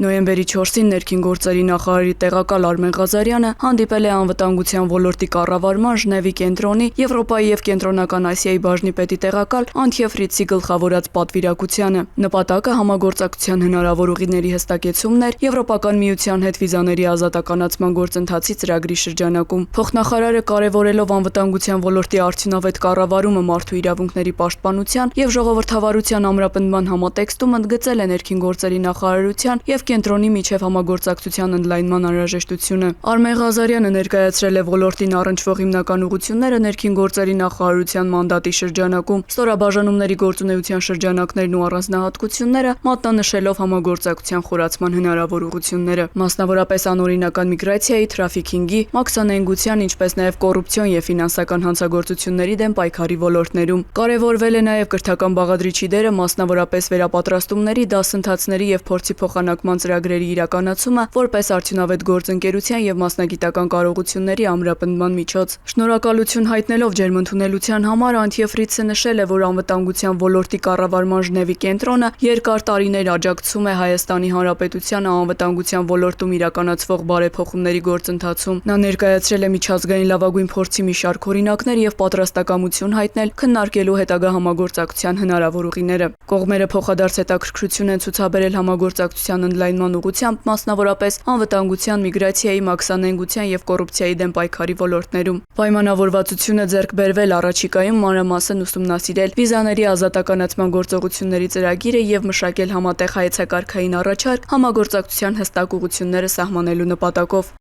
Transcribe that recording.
Նոյեմբերի 4-ին ներքին գործերի նախարարի տեղակալ Արմեն Ղազարյանը հանդիպել է անվտանգության ոլորտի կառավարման Ժնևի կենտրոնի Եվրոպայի եւ Կենտրոնական Ասիայի բաժնի պետի տեղակալ Անթիե Ֆրիցի գլխավորած պատվիրակությանը։ Նպատակը համագործակցության հնարավոր ուղիների հստակեցումն էր Եվրոպական միության հետ վիզաների ազատականացման գործընթացի ծրագրի շրջանակում։ Փոխնախարարը կարևորելով անվտանգության ոլորտի արդյունավետ կառավարումը մարդու իրավունքների պաշտպանության եւ ժողովրդավարության ամրապնդման համատեքստում ընդգծել է ներքին գործերի նախարարության եւ կենտրոնի միջև համագործակցության ընդլայնման անհրաժեշտությունը։ Արմեն Ղազարյանը ներկայացրել է ոլորտին առնչվող հիմնական ուղղությունները ներքին գործերի նախարարության մանդատի շրջանակում, ստորաբաժանումների գործունեության շրջանակներն ու առանձնահատկությունները, մատնանշելով համագործակցության խորացման հնարավոր ուղղությունները, մասնավորապես անօրինական միգրացիայի, թրաֆիքինգի, մաքսանենգության, ինչպես նաեւ կոռուպցիոն եւ ֆինանսական հանցագործությունների դեմ պայքարի ոլորտներում։ Կարևորվել է նաեւ կրթական բաղադրիչի դերը, մասնավորապես վերապատրաստումների, դասընթացների եւ փորձի փոխանակման ծրագրերի իրականացումը որպես արդյունավետ գործընկերության եւ մասնագիտական կարողությունների ամրապնդման միջոց։ Շնորհակալություն հայտնելով ջերմընդունելության համար Անթիե Ֆրիցը նշել է, որ անվտանգության ոլորտի կառավարման Ժնևի կենտրոնը երկար տարիներ աջակցում է Հայաստանի Հանրապետությանը անվտանգության ոլորտում իրականացվող բարեփոխումների գործընթացում։ Նա ներկայացրել է միջազգային լավագույն փորձի մի շարք օրինակներ եւ պատրաստակամություն հայտնել քննարկելու հետագա համագործակցության հնարավոր ուղիները։ Կողմերը փոխադարձ հետաքրքրություն են ցուցաբերել համագործակցության ընդլայնման ուղղությամբ, մասնավորապես անվտանգության, միգրացիայի, մաքսանենգության եւ կոռուպցիայի դեմ պայքարի ոլորտներում։ Պայմանավորվածություն է ձեռք բերվել առաջիկայում մանրամասն ուսումնասիրել վիզաների ազատականացման գործողությունների ծրագիրը եւ մշակել համատեղ հայեցակարգային առաջարկ համագործակցության հստակ ուղղությունները սահմանելու նպատակով։